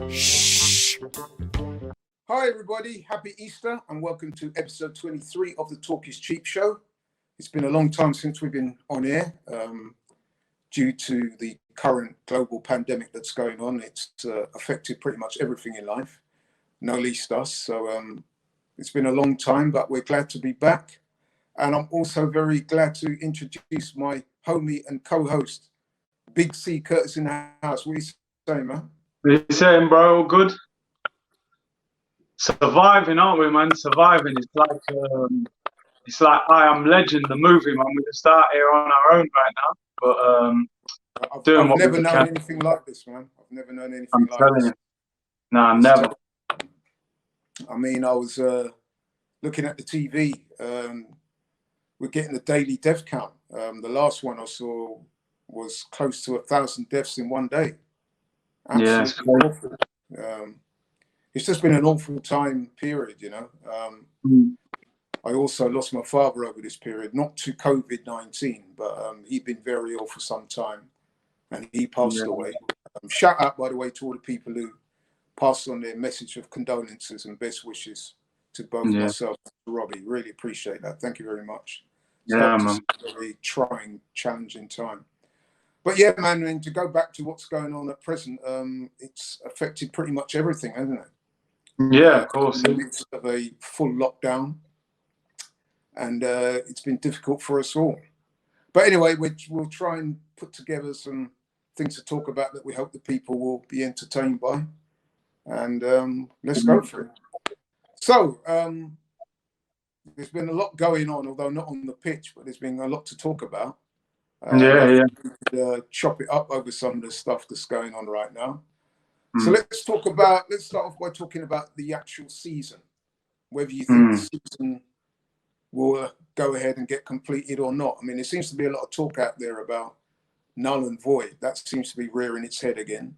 Shh. Hi everybody, happy Easter and welcome to episode 23 of the Talk is Cheap show. It's been a long time since we've been on air due to the current global pandemic that's going on. It's affected pretty much everything in life, no least us. So it's been a long time, but we're glad to be back. And I'm also very glad to introduce my homie and co-host, Big C Curtis in the house. What are you saying, man? What are you saying, bro? Good. Surviving, aren't we, man? Surviving. It's like I Am Legend, the movie, man. We can start here on our own right now, but I've never known anything like this, man. I've never known anything like this. You. No, never. I mean, I was looking at the TV. We're getting the daily death count. The last one I saw was close to 1,000 deaths in one day. Absolutely awful. It's just been an awful time period, you know. I also lost my father over this period, not to COVID-19, but he'd been very ill for some time and he passed away. Shout out, by the way, to all the people who passed on their message of condolences and best wishes to both myself and Robbie. Really appreciate that. Thank you very much. It's a very trying, challenging time. But yeah, man, and to go back to what's going on at present, it's affected pretty much everything, hasn't it? Yeah, of course. In the midst of a full lockdown, and it's been difficult for us all. But anyway, we'll try and put together some things to talk about that we hope the people will be entertained by. And let's go for it. So there's been a lot going on, although not on the pitch, but there's been a lot to talk about. We could, chop it up over some of the stuff that's going on right now. So let's start off by talking about the actual season, whether you think the season will go ahead and get completed or not. I mean, there seems to be a lot of talk out there about null and void. That seems to be rearing its head again.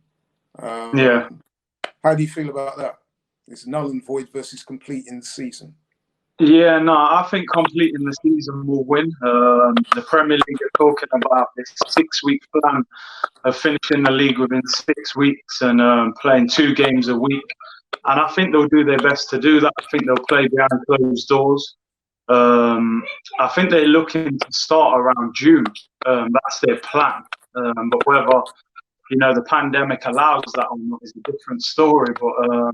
How do you feel about that? Is null and void versus completing the season? Yeah, no, I think completing the season will win. The Premier League are talking about this 6-week plan of finishing the league within 6 weeks and playing 2 games a week. And I think they'll do their best to do that. I think they'll play behind closed doors. I think they're looking to start around June. That's their plan. But whether, the pandemic allows that or not is a different story. But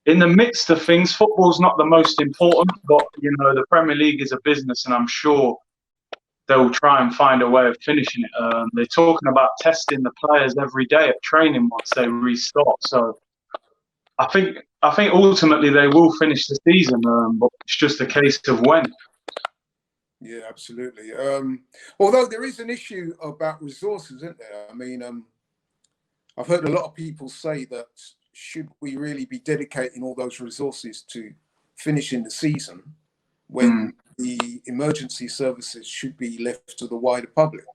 in the midst of things, football's not the most important, but, the Premier League is a business and I'm sure they'll try and find a way of finishing it. They're talking about testing the players every day at training once they restart. So I think ultimately they will finish the season, but it's just a case of when. Yeah, absolutely. Although there is an issue about resources, isn't there? I mean, I've heard a lot of people say that should we really be dedicating all those resources to finishing the season when the emergency services should be left to the wider public?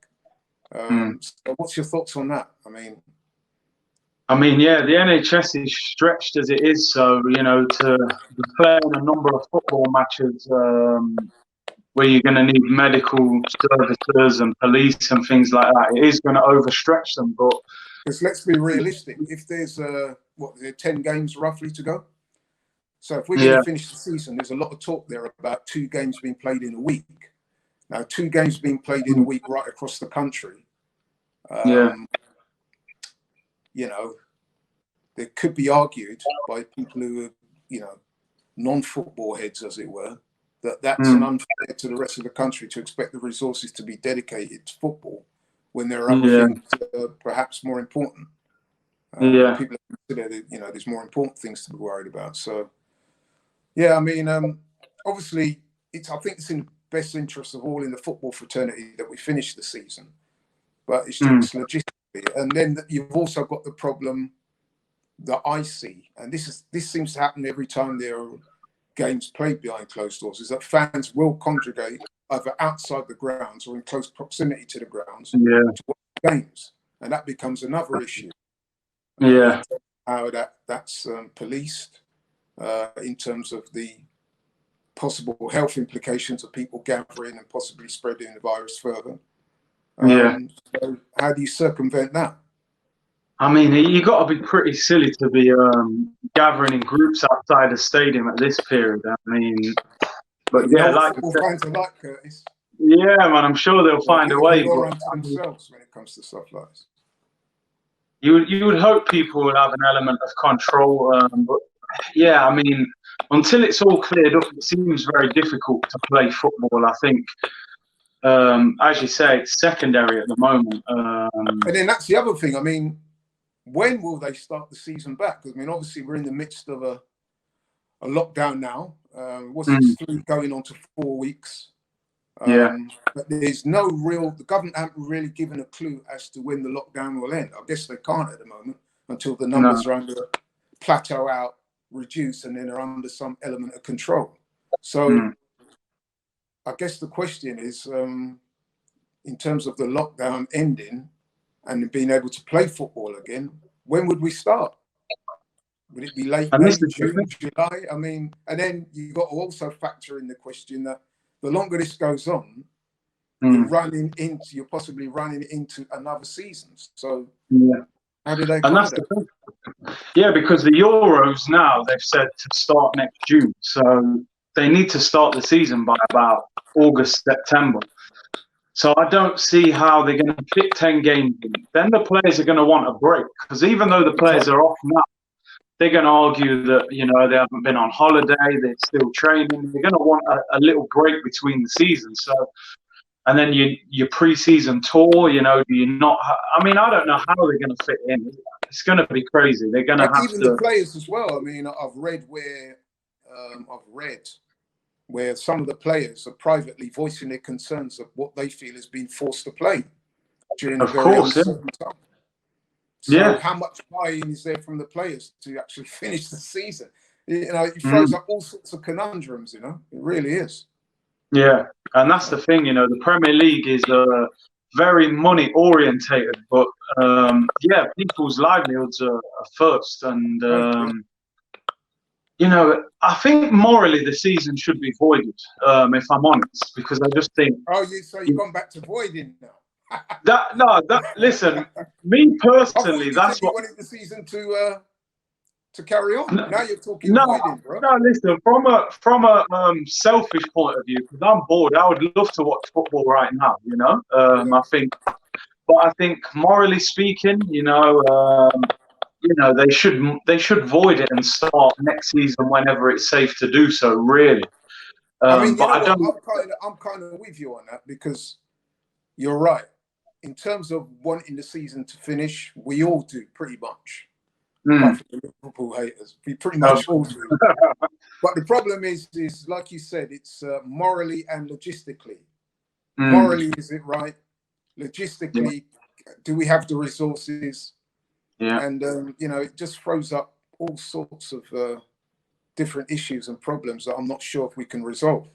So what's your thoughts on that? I mean, yeah, the NHS is stretched as it is. So, to be playing a number of football matches where you're going to need medical services and police and things like that, it is going to overstretch them. But because let's be realistic, if there's 10 games roughly to go. So if we're going to finish the season, there's a lot of talk there about 2 games being played in a week. Now, 2 games being played in a week right across the country. There could be argued by people who are, non-football heads, as it were, that's an unfair to the rest of the country to expect the resources to be dedicated to football when there are other things perhaps more important. People consider that, there's more important things to be worried about. So, obviously, I think it's in the best interest of all in the football fraternity that we finish the season, but it's just logistically. And then you've also got the problem that I see, and this seems to happen every time there are games played behind closed doors, is that fans will congregate either outside the grounds or in close proximity to the grounds to watch games, and that becomes another issue. How that's policed in terms of the possible health implications of people gathering and possibly spreading the virus further. So how do you circumvent that? I mean, you got to be pretty silly to be gathering in groups outside the stadium at this period. I mean, but You yeah, know what like football I said, fans are like, Curtis? yeah, man, I'm sure they'll They're a find bit a of a way. law But unto I mean, themselves when it comes to stuff like this. you would hope people will have an element of control, but yeah, I mean, until it's all cleared up, it seems very difficult to play football. I think, as you say, it's secondary at the moment. And then that's the other thing. I mean, when will they start the season back? Because I mean, obviously we're in the midst of a lockdown now. What's it, 3 going on to 4 weeks? Yeah, But there's no real, the government haven't really given a clue as to when the lockdown will end. I guess they can't at the moment until the no, numbers are under plateau out, reduce, and then are under some element of control. So I guess the question is, in terms of the lockdown ending and being able to play football again, when would we start? Would it be late and this May, is the June, thing. July? I mean, and then you've got to also factor in the question that the longer this goes on, you're possibly running into another season. So Yeah, how do they and that's accommodate? the thing. Yeah, because the Euros now they've said to start next June, so they need to start the season by about August, September. So I don't see how they're going to fit 10 games in. Then the players are going to want a break because even though the players are off now, they're going to argue that they haven't been on holiday, they're still training. They're going to want a little break between the seasons. So, and then your pre-season tour, do you not? I mean, I don't know how they're going to fit in. It's going to be crazy. They're going to And have even the to. players as well. I mean, I've read where some of the players are privately voicing their concerns of what they feel has been forced to play during a Of very course, yeah. uncertain time. So Yeah. how much buy-in is there from the players to actually finish the season? It throws up all sorts of conundrums, it really is. Yeah, and that's the thing, the Premier League is very money orientated, but yeah, people's livelihoods are first, and I think morally the season should be voided, if I'm honest, because I just think. Oh, you've gone back to voiding now. Listen, me personally, I thought you said that's you what. wanted the season to carry on. Now you're talking No, voiding, bro. no. Listen, from a selfish point of view, because I'm bored. I would love to watch football right now. I think, but I think morally speaking, they should void it and start next season whenever it's safe to do so. Really, I mean, but I what? don't. I'm kind of with you on that because you're right. In terms of wanting the season to finish, we all do pretty much. Apart from the Liverpool haters, we pretty much all do. But the problem is like you said, it's morally and logistically. Morally, is it right? Logistically, do we have the resources? Yeah. And it just throws up all sorts of different issues and problems that I'm not sure if we can resolve.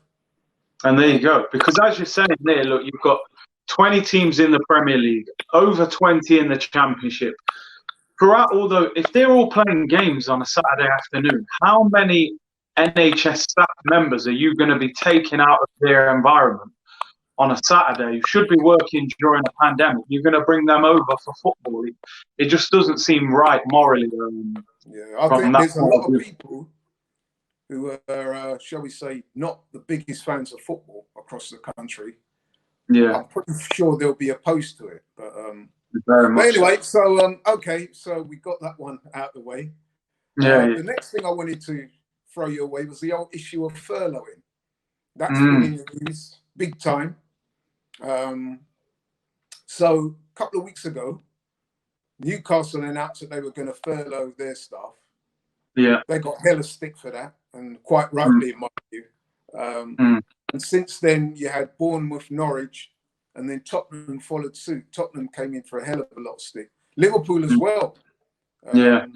And there you go. Because as you're saying there, look, you've got 20 teams in the Premier League, over 20 in the Championship. Throughout if they're all playing games on a Saturday afternoon, how many NHS staff members are you going to be taking out of their environment on a Saturday? You should be working during a pandemic. You're going to bring them over for football. It just doesn't seem right morally. I think there's a lot of people who are, shall we say, not the biggest fans of football across the country. Yeah. I'm pretty sure they'll be opposed to it. But anyway, okay, so we got that one out of the way. The next thing I wanted to throw you away was the old issue of furloughing. That's been in the news big time. So a couple of weeks ago, Newcastle announced that they were going to furlough their staff. Yeah. They got hella stick for that, and quite rightly in my view. And since then, you had Bournemouth, Norwich, and then Tottenham followed suit. Tottenham came in for a hell of a lot of stick. Liverpool as well. They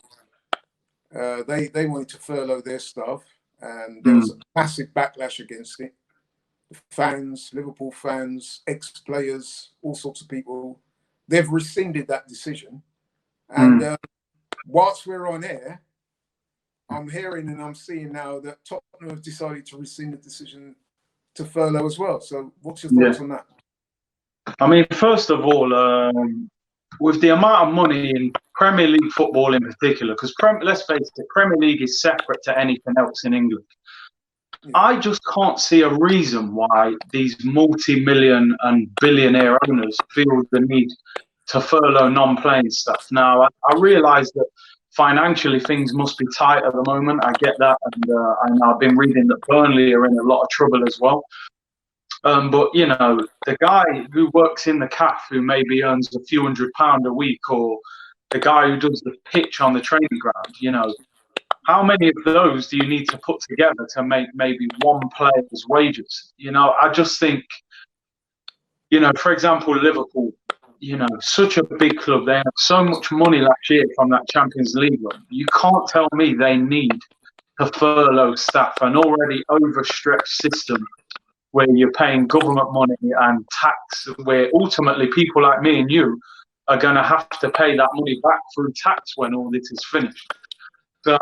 wanted to furlough their staff, and there was a massive backlash against it. The fans, Liverpool fans, ex-players, all sorts of people, they've rescinded that decision. And whilst we're on air, I'm hearing and I'm seeing now that Tottenham have decided to rescind the decision to furlough as well. So what's your thoughts on that? I mean, first of all, with the amount of money in Premier League football in particular, because let's face it, Premier League is separate to anything else in England. I just can't see a reason why these multi-million and billionaire owners feel the need to furlough non-playing staff. Now, I realise that financially things must be tight at the moment. I get that, and I've been reading that Burnley are in a lot of trouble as well. But, you know, the guy who works in the CAF who maybe earns a few £100 a week, or the guy who does the pitch on the training ground, you know, how many of those do you need to put together to make maybe one player's wages? You know, I just think, you know, for example, Liverpool, you know, such a big club. They had so much money last year from that Champions League run. You can't tell me they need to furlough staff, an already overstretched system where you're paying government money and tax, where ultimately people like me and you are going to have to pay that money back through tax when all this is finished. So,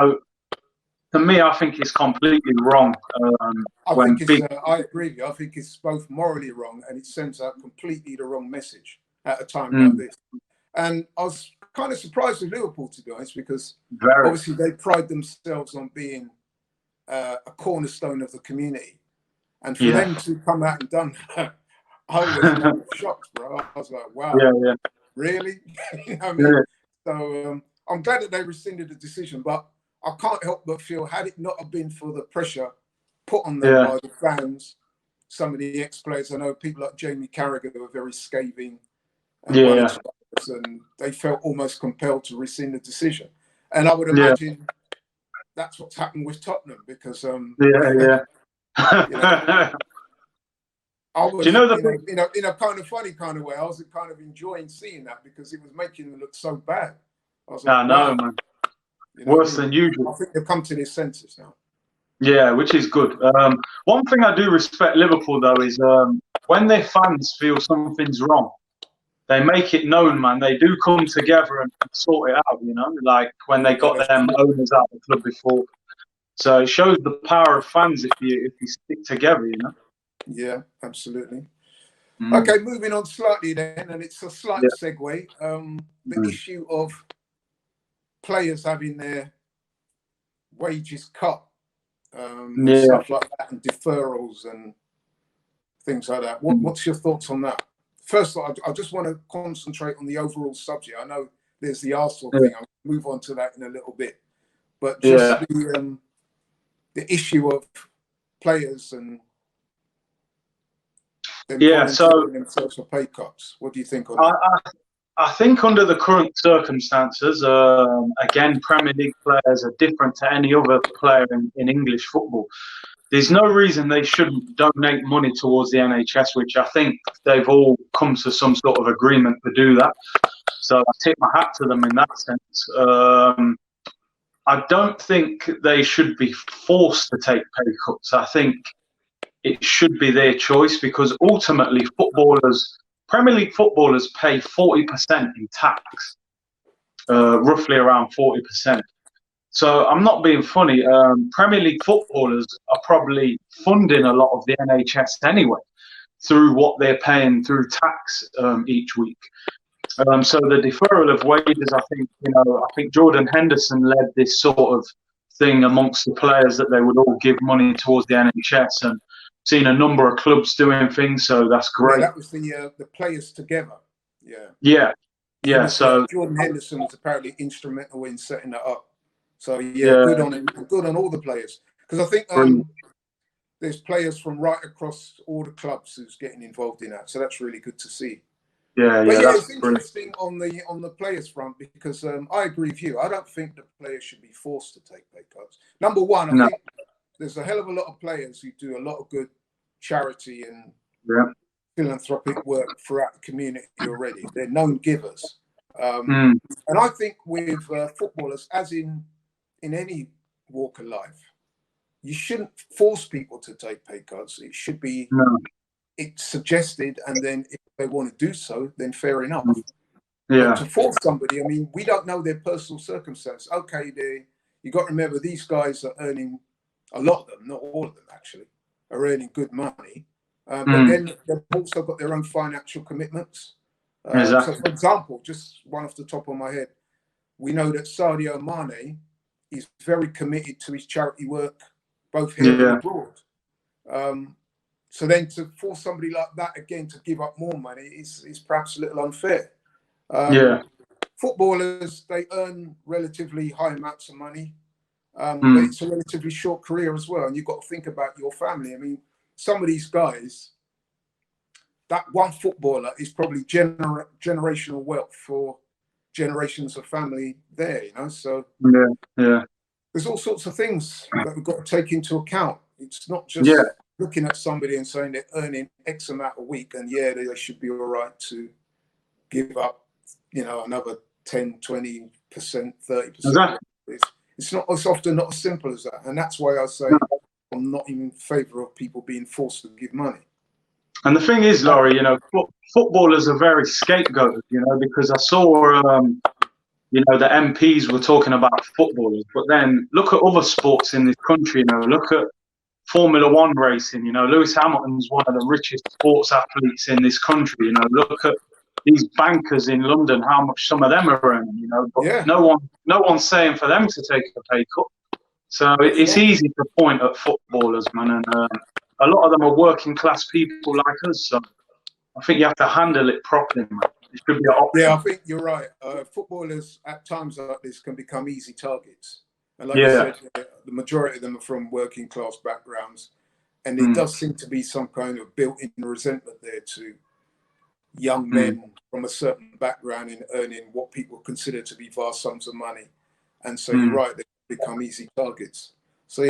to me, I think it's completely wrong. I agree with you. I think it's both morally wrong and it sends out completely the wrong message at a time like this. And I was kind of surprised with Liverpool, to be honest, because obviously they pride themselves on being a cornerstone of the community. And for them to come out and done that, I was shocked, bro. I was like, wow, really? You know what I mean? So I'm glad that they rescinded the decision, but I can't help but feel, had it not have been for the pressure put on them by the fans, some of the ex-players, I know people like Jamie Carragher were very scathing, and they felt almost compelled to rescind the decision. And I would imagine that's what's happened with Tottenham, because I was, in a kind of funny kind of way, I was kind of enjoying seeing that because it was making them look so bad. I was like, I know, man. You know, worse than usual. I think they've come to their senses now. Yeah, which is good. One thing I do respect Liverpool, though, is when their fans feel something's wrong, they make it known, man. They do come together and sort it out, you know, like when they got them owners out of the club before. So it shows the power of fans if you stick together, you know. Yeah, absolutely. Okay, moving on slightly then, and it's a slight segue. The issue of players having their wages cut, and stuff like that, and deferrals and things like that. What's your thoughts on that? First of all, I just want to concentrate on the overall subject. I know there's the Arsenal thing. I'll move on to that in a little bit. But just the issue of players and them themselves for pay cuts. What do you think on that? I think under the current circumstances, again, Premier League players are different to any other player in English football. There's no reason they shouldn't donate money towards the NHS, which I think they've all come to some sort of agreement to do that. So I tip my hat to them in that sense. I don't think they should be forced to take pay cuts. I think it should be their choice, because ultimately Premier League footballers pay 40% in tax, roughly around 40%. So I'm not being funny. Premier League footballers are probably funding a lot of the NHS anyway through what they're paying through tax each week. So the deferral of wages, I think Jordan Henderson led this sort of thing amongst the players that they would all give money towards the NHS, and seen a number of clubs doing things, so that's great. Yeah, that was the players together. So Jordan Henderson was apparently instrumental in setting that up. So good on him, good on all the players, because I think there's players from right across all the clubs who's getting involved in that. So that's really good to see. It's interesting on the players front, because I agree with you. I don't think the players should be forced to take pay cuts. Number one, I think there's a hell of a lot of players who do a lot of good charity and philanthropic work throughout the community already. They're known givers. And I think with footballers, as in any walk of life, you shouldn't force people to take pay cuts. It should be it's suggested, and then if they want to do so, then fair enough. But to force somebody, I mean, we don't know their personal circumstance. Okay, you got to remember, these guys are earning, a lot of them, not all of them actually, are earning good money. But then they've also got their own financial commitments. So, for example, just one off the top of my head, we know that Sadio Mane is very committed to his charity work, both here and abroad. So then to force somebody like that again to give up more money is perhaps a little unfair. Footballers, they earn relatively high amounts of money, but it's a relatively short career as well. And you've got to think about your family. I mean, some of these guys, that one footballer is probably generational wealth for generations of family there, you know. So there's all sorts of things that we've got to take into account. It's not just looking at somebody and saying they're earning X amount a week and they should be all right to give up, you know, another 10, 20%, 30%. Exactly. It's often not as simple as that. And that's why I say I'm not in favour of people being forced to give money. And the thing is, Laurie, you know, footballers are very scapegoated, you know, because I saw, you know, the MPs were talking about footballers, but then look at other sports in this country, you know, look at Formula One racing, you know, Lewis Hamilton's one of the richest sports athletes in this country, you know, look at these bankers in London, how much some of them are earning, you know, but no one's saying for them to take a pay cut. So it's easy to point at footballers, man, and a lot of them are working class people like us. So I think you have to handle it properly, man. It should be an option. Yeah, I think you're right. Footballers at times like this can become easy targets. And like you said, the majority of them are from working class backgrounds. And there does seem to be some kind of built-in resentment there to young men from a certain background in earning what people consider to be vast sums of money. And so you're right, they become easy targets. So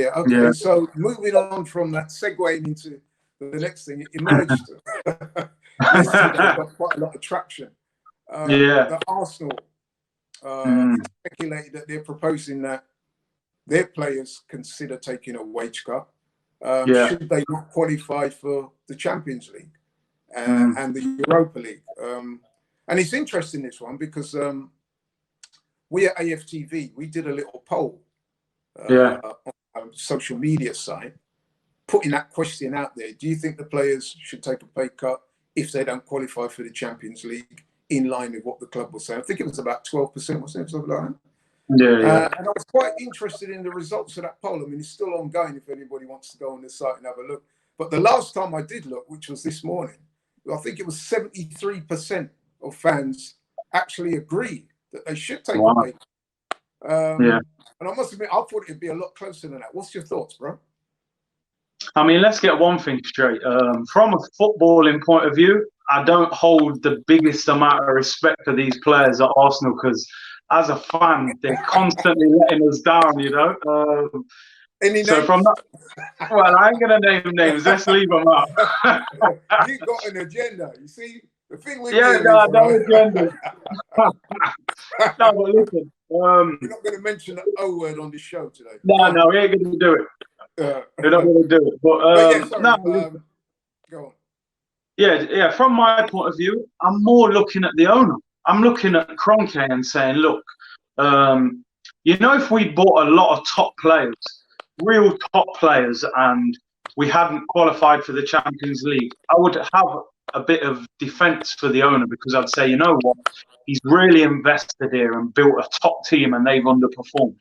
so moving on from that, segueing into the next thing, it emerged. Got quite a lot of traction. That Arsenal speculated that they're proposing that their players consider taking a wage cut should they not qualify for the Champions League and the Europa League. And it's interesting, this one, because we at AFTV, we did a little poll on our social media site, putting that question out there. Do you think the players should take a pay cut if they don't qualify for the Champions League, in line with what the club was saying? I think it was about 12%, wasn't it? Something like that. And I was quite interested in the results of that poll. I mean, it's still ongoing if anybody wants to go on the site and have a look. But the last time I did look, which was this morning, I think it was 73% of fans actually agree that they should take a pay cut. And I must admit, I thought it'd be a lot closer than that. What's your thoughts, bro? I mean, let's get one thing straight. From a footballing point of view, I don't hold the biggest amount of respect for these players at Arsenal because, as a fan, they're constantly letting us down, you know. Any names? So from that, well, I ain't gonna name names. Let's leave them out. You got an agenda, you see. The thing with no agenda. No, but listen. We're not going to mention the O word on this show today. No, we ain't going to do it. We're not going to do it. But go on. Yeah. From my point of view, I'm more looking at the owner. I'm looking at Kroenke and saying, look, you know, if we bought a lot of top players, real top players, and we hadn't qualified for the Champions League, I would have a bit of defence for the owner, because I'd say, you know what, he's really invested here and built a top team and they've underperformed.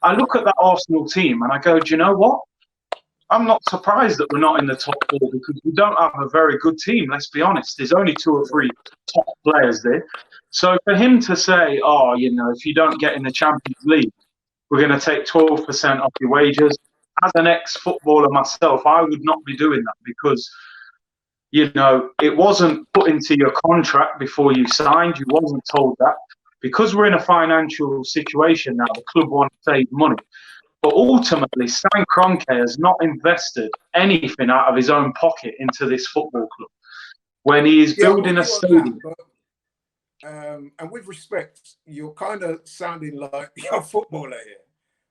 I look at that Arsenal team and I go, do you know what? I'm not surprised that we're not in the top four, because we don't have a very good team, let's be honest. There's only 2 or 3 top players there. So for him to say, oh, you know, if you don't get in the Champions League, we're going to take 12% off your wages. As an ex-footballer myself, I would not be doing that, because, you know, it wasn't put into your contract before you signed. You wasn't told that. Because we're in a financial situation now, the club wants to save money. But ultimately, Stan Kroenke has not invested anything out of his own pocket into this football club. When he is building a stadium. And with respect, you're kind of sounding like you're a footballer here.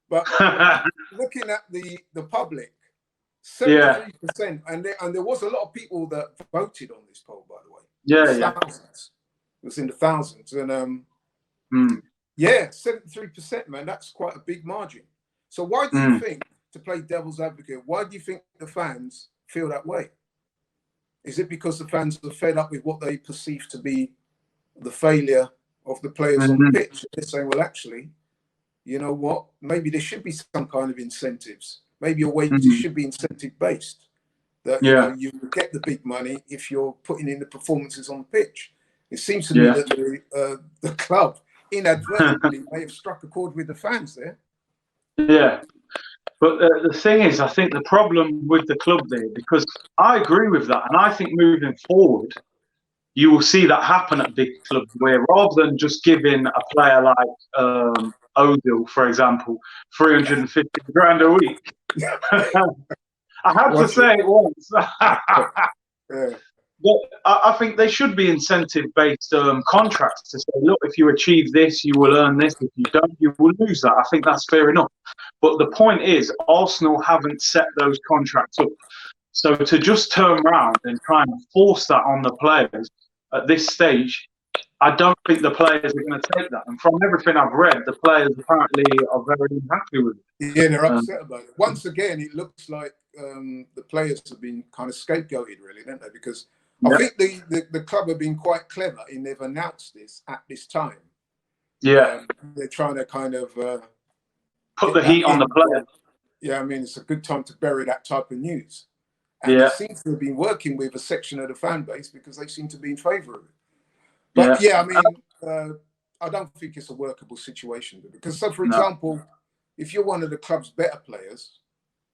But looking at the public, 73%, and there was a lot of people that voted on this poll, by the way. Thousands. It was in the thousands. And 73%, man, that's quite a big margin. So why do you think, to play devil's advocate, why do you think the fans feel that way? Is it because the fans are fed up with what they perceive to be the failure of the players on the pitch. They're saying, well, actually, you know what? Maybe there should be some kind of incentives. Maybe your wages should be incentive based. That you know you get the big money if you're putting in the performances on the pitch. It seems to me that the club inadvertently may have struck a chord with the fans there. Yeah. But the thing is, I think the problem with the club there, because I agree with that, and I think moving forward, you will see that happen at big clubs where rather than just giving a player like Odil, for example, 350 grand a week. I had to say it once. But I think they should be incentive-based contracts to say, look, if you achieve this, you will earn this. If you don't, you will lose that. I think that's fair enough. But the point is, Arsenal haven't set those contracts up. So to just turn around and try and force that on the players at this stage, I don't think the players are going to take that. And from everything I've read, the players apparently are very unhappy with it. Yeah, they're upset about it. Once again, it looks like the players have been kind of scapegoated, really, don't they? Because I think the club have been quite clever in they've announced this at this time. Yeah. They're trying to kind of put the heat on the players. Yeah, I mean, it's a good time to bury that type of news. And they seem to have been working with a section of the fan base because they seem to be in favour of it. But I mean, I don't think it's a workable situation. Because, so for example, if you're one of the club's better players,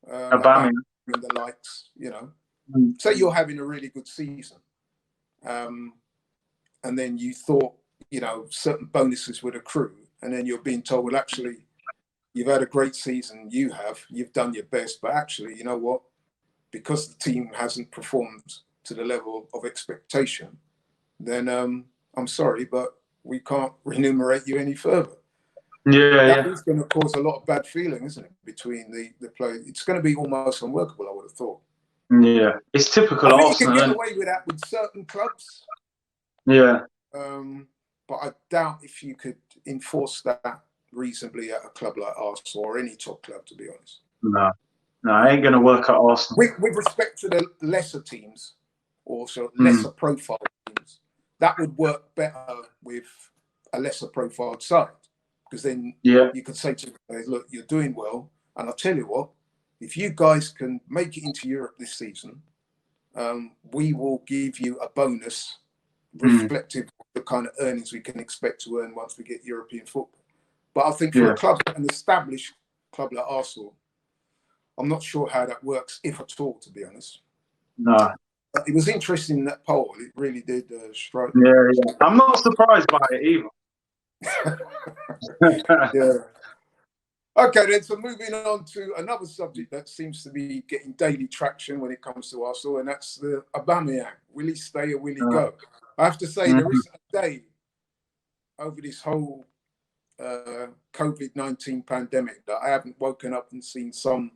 Aubameyang and the likes, you know, say you're having a really good season, and then you thought, you know, certain bonuses would accrue, and then you're being told, well, actually, you've had a great season, you've done your best, but actually, you know what? Because the team hasn't performed to the level of expectation, then I'm sorry, but we can't remunerate you any further. That is going to cause a lot of bad feeling, isn't it, between the players? It's going to be almost unworkable, I would have thought. Yeah, it's typical I think Arsenal. you can get away with that with certain clubs. Yeah. But I doubt if you could enforce that reasonably at a club like Arsenal or any top club, to be honest. No, it ain't going to work at Arsenal. With respect to the lesser teams, also lesser profile teams, that would work better with a lesser profile side. Because then you could say to them, look, you're doing well. And I'll tell you what, if you guys can make it into Europe this season, we will give you a bonus reflective of the kind of earnings we can expect to earn once we get European football. But I think for a club, an established club like Arsenal, I'm not sure how that works, if at all, to be honest. No. But it was interesting, that poll. It really did strike me. Yeah. I'm not surprised by it either. Okay, then, so moving on to another subject that seems to be getting daily traction when it comes to Arsenal, and that's the Aubameyang. Will he stay or will he go? I have to say, there isn't a day over this whole COVID-19 pandemic that I haven't woken up and seen some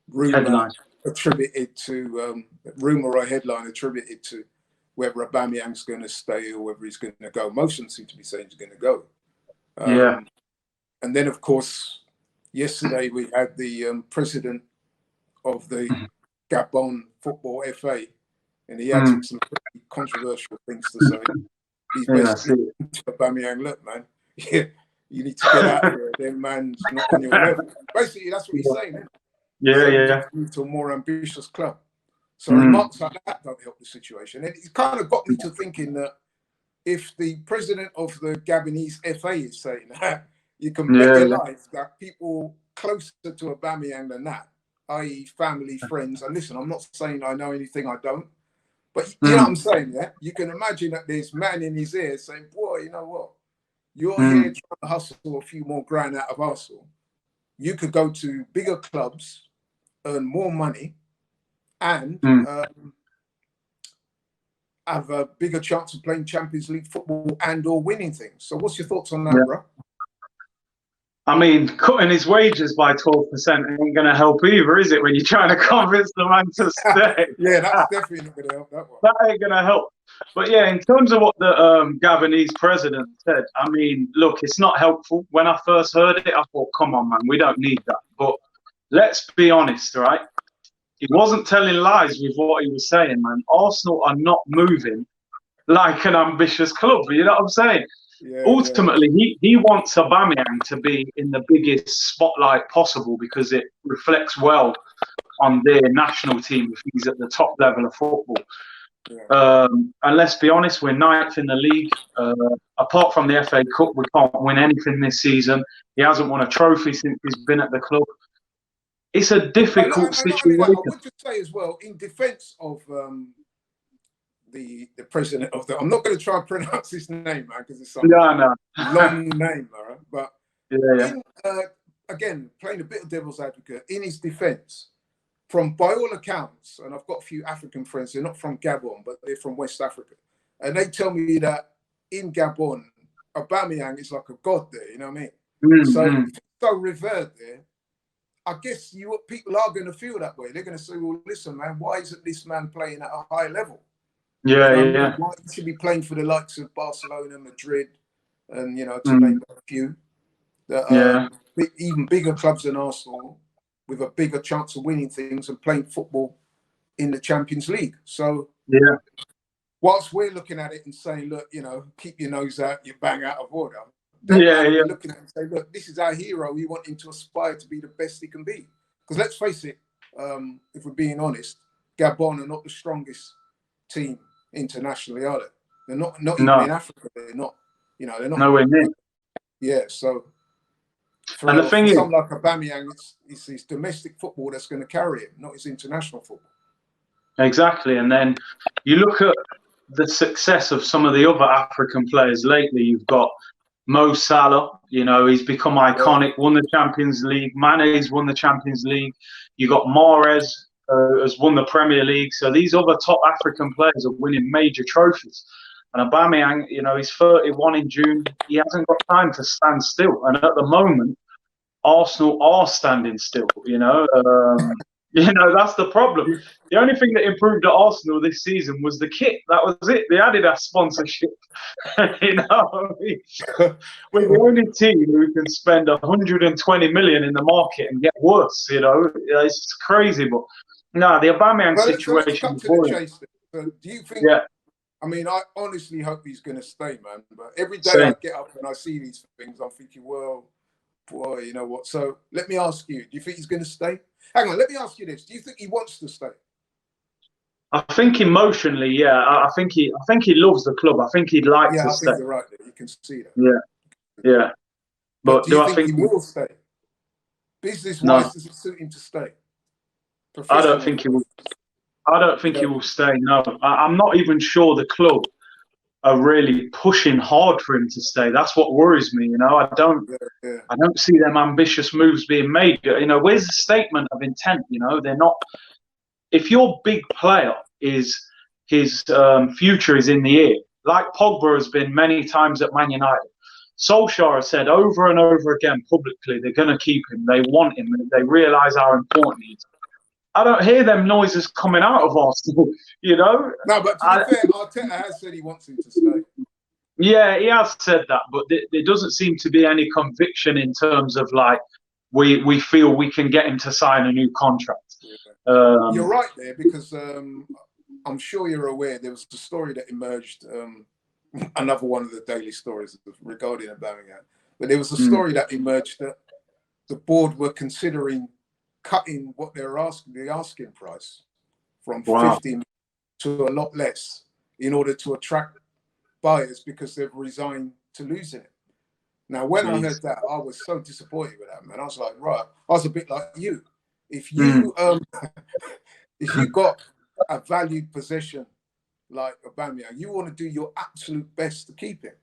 rumour attributed to rumour or headline attributed to whether Aubameyang's going to stay or whether he's going to go. Most of them seem to be saying he's going to go. And then, of course, yesterday we had the president of the Gabon Football FA, and he had some pretty controversial things to say. He's basically to Aubameyang, look, man, you need to get out of here. Then man's not on your level. Basically, that's what he's saying. Move to a more ambitious club. So remarks like that don't help the situation. And it kind of got me to thinking that if the president of the Gabonese FA is saying that, you can bet your life that people closer to Aubameyang than that, i.e. family, friends, and listen, I'm not saying I know anything I don't, but you know what I'm saying, yeah? You can imagine that there's man in his ear saying, boy, you know what? You're here trying to hustle a few more grand out of Arsenal. You could go to bigger clubs, earn more money, and have a bigger chance of playing Champions League football and or winning things. So what's your thoughts on that, bro? I mean, cutting his wages by 12% ain't going to help either, is it, when you're trying to convince the man to stay? Yeah, that's definitely not going to help, that one. That ain't going to help. But yeah, in terms of what the Gabonese president said, I mean, look, it's not helpful. When I first heard it, I thought, come on, man, we don't need that. But let's be honest, right? He wasn't telling lies with what he was saying, man. Arsenal are not moving like an ambitious club. You know what I'm saying? Yeah. ultimately, he wants Aubameyang to be in the biggest spotlight possible because it reflects well on their national team if he's at the top level of football. And let's be honest, we're ninth in the league. Apart from the FA Cup, we can't win anything this season. He hasn't won a trophy since he's been at the club. It's a difficult And not only that, I situation. would just say as well, in defence of the president of the, I'm not going to try and pronounce his name, man, because it's some long name, all right? But again, playing a bit of devil's advocate, in his defence, by all accounts, and I've got a few African friends, they're not from Gabon, but they're from West Africa, and they tell me that in Gabon, Aubameyang is like a god there, you know what I mean? So revered there. I guess people are going to feel that way. They're going to say, well, listen, man, why isn't this man playing at a high level? Why he should be playing for the likes of Barcelona, Madrid, and, to name a few. Even bigger clubs than Arsenal with a bigger chance of winning things and playing football in the Champions League. So, whilst we're looking at it and saying, look, keep your nose out, your bang out of order, we're looking at it and say, look, this is our hero. We want him to aspire to be the best he can be. Because let's face it, if we're being honest, Gabon are not the strongest team internationally, are they? They're not even in Africa. They're not, they're not nowhere near. Yeah, so and the thing for is, someone like Aubameyang, it's his domestic football that's going to carry him, not his international football. Exactly, and then you look at the success of some of the other African players lately. You've got Mo Salah, he's become iconic, won the Champions League. Mane's won the Champions League. You got Mahrez has won the Premier League. So these other top African players are winning major trophies. And Aubameyang, he's 31 in June. He hasn't got time to stand still. And at the moment, Arsenal are standing still. That's the problem. The only thing that improved at Arsenal this season was the kit. That was it. The Adidas sponsorship. We're the only team who can spend 120 million in the market and get worse. It's crazy. But no, the Aubameyang situation. So do you think? Yeah. I mean, I honestly hope he's going to stay, man. But every day I get up and I see these things, I'm thinking, well, boy, you know what? So let me ask you: do you think he's going to stay? Hang on, let me ask you this: do you think he wants to stay? I think emotionally, yeah. I think he loves the club. I think he'd like to stay. Yeah, I think you're right there. You can see that. Yeah. But do you think he will stay? Business-wise, does it suit him to stay? I don't think he will. I don't think he will stay. No, I'm not even sure the club are really pushing hard for him to stay. That's what worries me. I don't see them ambitious moves being made. Where's the statement of intent? They're not. If your big player is his future is in the air, like Pogba has been many times at Man United. Solskjaer has said over and over again publicly they're going to keep him. They want him. They realise how important he is. I don't hear them noises coming out of Arsenal, No, but to be fair, Arteta has said he wants him to stay. Yeah, he has said that, but there doesn't seem to be any conviction in terms of we feel we can get him to sign a new contract. Yeah. You're right there because I'm sure you're aware there was a story that emerged, another one of the daily stories regarding Aubameyang, but there was a story that emerged that the board were considering cutting what they're asking, the asking price from 50 to a lot less in order to attract buyers because they've resigned to losing it. Now, when I heard that, I was so disappointed with that, man. I was like, right, I was a bit like you. If you if you got a valued possession like Aubameyang, you want to do your absolute best to keep him.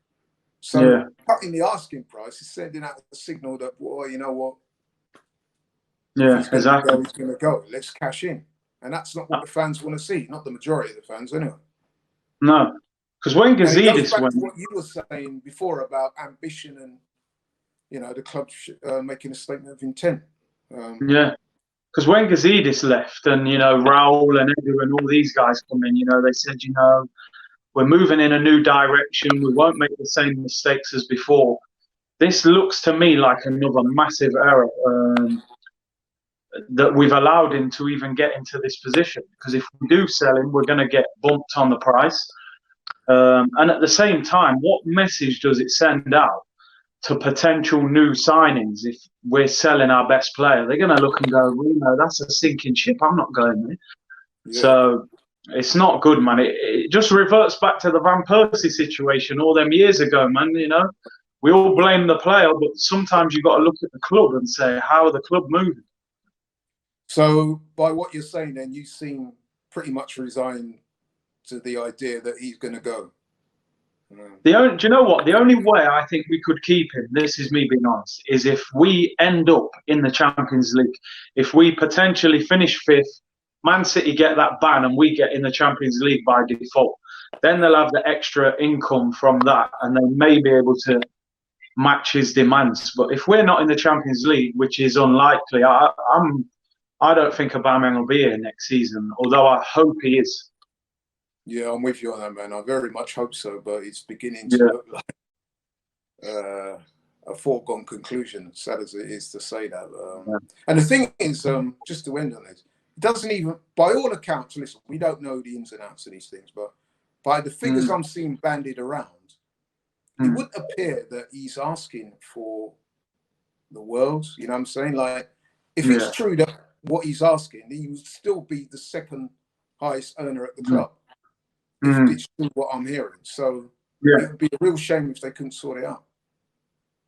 So cutting the asking price is sending out a signal that, well, you know what? Yeah, he's going to go. Let's cash in. And that's not what the fans want to see. Not the majority of the fans, anyway. No. Because when Gazidis went... what you were saying before about ambition and, the club making a statement of intent. Because when Gazidis left and, Raul and Edu and all these guys come in, they said, we're moving in a new direction. We won't make the same mistakes as before. This looks to me like another massive error that we've allowed him to even get into this position. Because if we do sell him, we're going to get bumped on the price. And at the same time, what message does it send out to potential new signings if we're selling our best player? They're going to look and go, well, no, that's a sinking ship. I'm not going there. Yeah. So it's not good, man. It just reverts back to the Van Persie situation all them years ago, man. You know, we all blame the player, but sometimes you've got to look at the club and say, how are the club moving? So by what you're saying, then you seem pretty much resigned to the idea that he's going to go. Do you know what? The only way I think we could keep him, this is me being honest, is if we end up in the Champions League. If we potentially finish 5th, Man City get that ban and we get in the Champions League by default, then they'll have the extra income from that and they may be able to match his demands. But if we're not in the Champions League, which is unlikely, I don't think Aubameyang will be here next season, although I hope he is. Yeah, I'm with you on that, man. I very much hope so, but it's beginning to look like a foregone conclusion, sad as it is to say that. And the thing is, just to end on this, it doesn't even, by all accounts, listen, we don't know the ins and outs of these things, but by the figures I'm seeing bandied around, it would appear that he's asking for the world, you know what I'm saying? Like, if it's true that what he's asking, he would still be the second highest earner at the club. If it's true what I'm hearing. So it would be a real shame if they couldn't sort it out.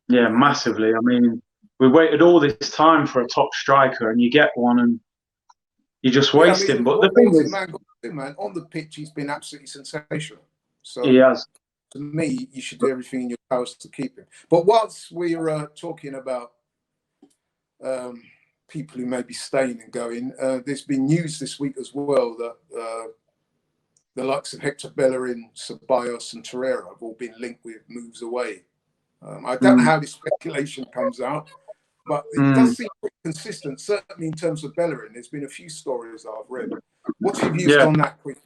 Yeah, massively. I mean, we waited all this time for a top striker and you get one and you just waste him. But the thing is, man, on the pitch, he's been absolutely sensational. So he has. To me, you should do everything in your powers to keep him. But whilst we're talking about people who may be staying and going, there's been news this week as well that the likes of Hector Bellerin, Ceballos and Torreira have all been linked with moves away. I don't know how this speculation comes out, but it does seem pretty consistent, certainly in terms of Bellerin. There's been a few stories I've read. What's your views on that, quick?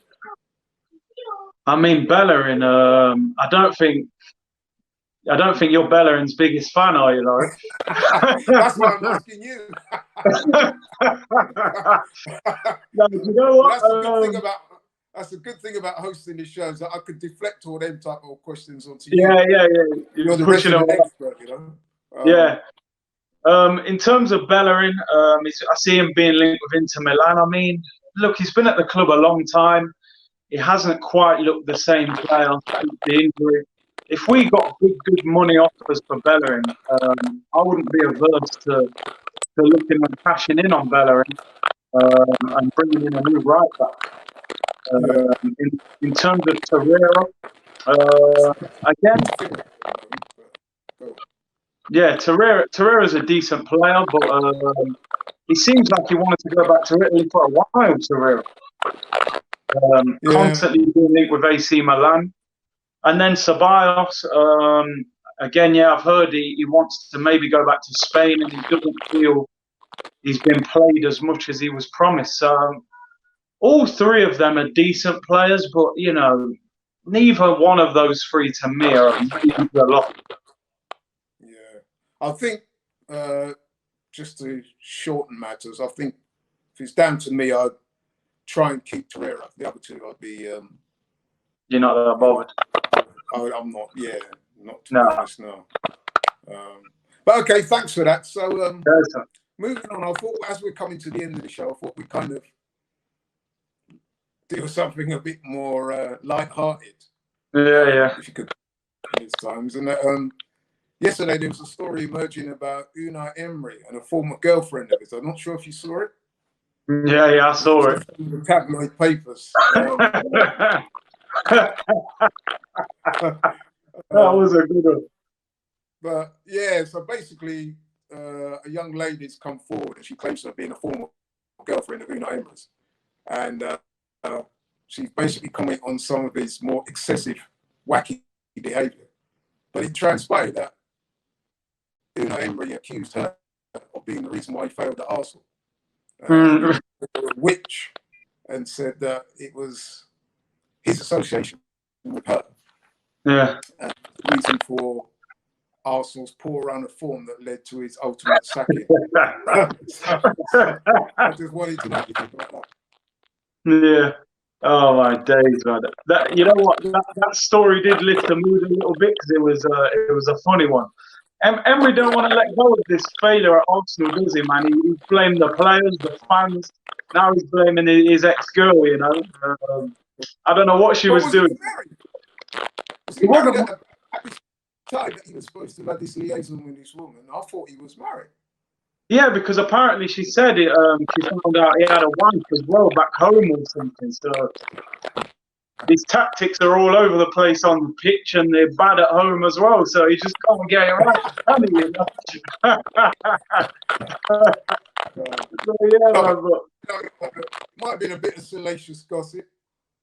I mean, Bellerin, I don't think you're Bellerin's biggest fan, are you, Laurie? That's why I'm asking you. No, you know what? That's a good thing about hosting the shows, that I could deflect all them type of questions onto you. Yeah. You're the resident expert, you know. In terms of Bellerin, I see him being linked with Inter Milan. I mean, look, he's been at the club a long time. He hasn't quite looked the same player since the injury. If we got good money offers for Bellerin, I wouldn't be averse to looking and cashing in on Bellerin and bringing in a new right back. In terms of Torreira, again, Torreira's a decent player, but he seems like he wanted to go back to Italy for a while, Torreira. Constantly being linked with AC Milan. And then Ceballos, again, I've heard he wants to maybe go back to Spain and he doesn't feel he's been played as much as he was promised. So all three of them are decent players, but, you know, neither one of those three to me are a lot. Yeah. I think, just to shorten matters, I think if it's down to me, I'd try and keep Torreira. The other two, I'd be... You're not that bothered? I'm not, not to be honest, no. But okay, thanks for that. So, moving on, I thought as we're coming to the end of the show, I thought we'd kind of do something a bit more light-hearted. Yeah. If you could, these times. And yesterday there was a story emerging about Unai Emery and a former girlfriend of his. I'm not sure if you saw it. Yeah, I saw it. The tabloid papers. That was a good one. But yeah, so basically, a young lady's come forward and she claims to have been a former girlfriend of Unai Emery's, and she's basically commenting on some of his more excessive, wacky behaviour. But it transpired that Unai Emery accused her of being the reason why he failed at Arsenal, a witch, and said that it was his association with her. Yeah. And the reason for Arsenal's poor run of form that led to his ultimate sacking. So I just wanted to know what you think about that. Yeah. Oh my days, man! That you know what? That story did lift the mood a little bit because it was a funny one. Emery don't want to let go of this failure at Arsenal, does he, man? He's blamed the players, the fans. Now he's blaming his ex-girl. You know, I don't know what she was Was doing. he married? Was He he married wasn't. at the time that he was supposed to have this liaison with this woman? I thought he was married. Yeah, because apparently she said it. She found out he had a wife as well back home or something. So his tactics are all over the place on the pitch, and they're bad at home as well. So he just can't get it right, can he? You know? So, yeah, man, but, It might have been a bit of salacious gossip,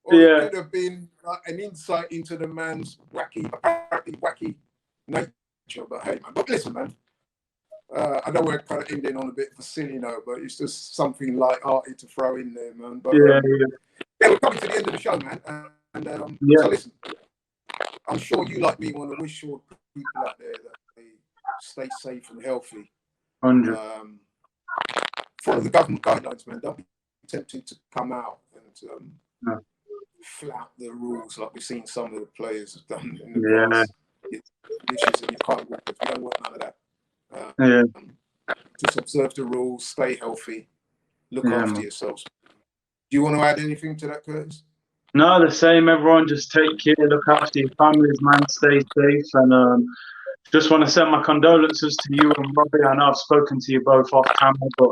or yeah. it could have been an insight into the man's apparently wacky nature. But hey, man, but listen, man. I know we're kind of ending on a bit of a silly note, but it's just something light-hearted to throw in there, man. But Yeah, we're coming to the end of the show, man. So listen, I'm sure you, like me, want to wish all people out there that they stay safe and healthy. 100. Follow the government guidelines, man. Don't be tempted to come out and flout the rules like we've seen some of the players have done in the past. It's vicious and you can't walk if you don't want none of that. Just observe the rules, stay healthy, look after yourselves. Do you want to add anything to that, Curtis? No, the same. Everyone, just take care, look after your families, man. Stay safe, and just want to send my condolences to you and Robbie. I know I've spoken to you both off camera, but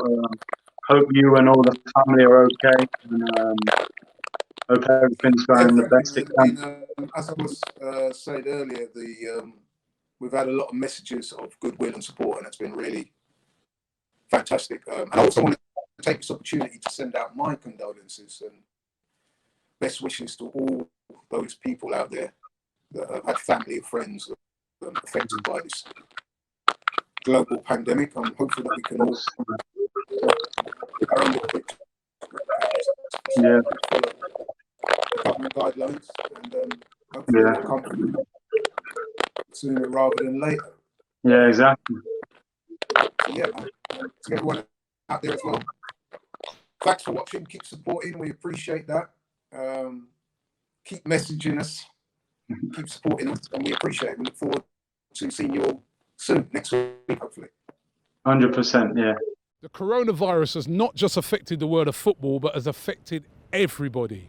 hope you and all the family are okay, and hope everything's going the best it can. As I was said earlier, we've had a lot of messages of goodwill and support, and it's been really fantastic. And I also want to take this opportunity to send out my condolences and best wishes to all those people out there that have had family or friends affected by this global pandemic. I'm hopeful that we can all our own little bit follow the government guidelines and hopefully it will come sooner rather than later. Yeah, exactly. Yeah, man. To everyone out there as well. Thanks for watching. Keep supporting. We appreciate that. Keep messaging us. Keep supporting us, and we appreciate it. We look forward to seeing you all soon, next week, hopefully. 100%, yeah. The coronavirus has not just affected the world of football, but has affected everybody.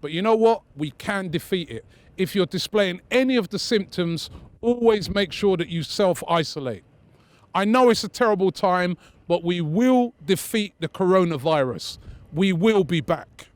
But you know what? We can defeat it. If you're displaying any of the symptoms, always make sure that you self-isolate. I know it's a terrible time, but we will defeat the coronavirus. We will be back.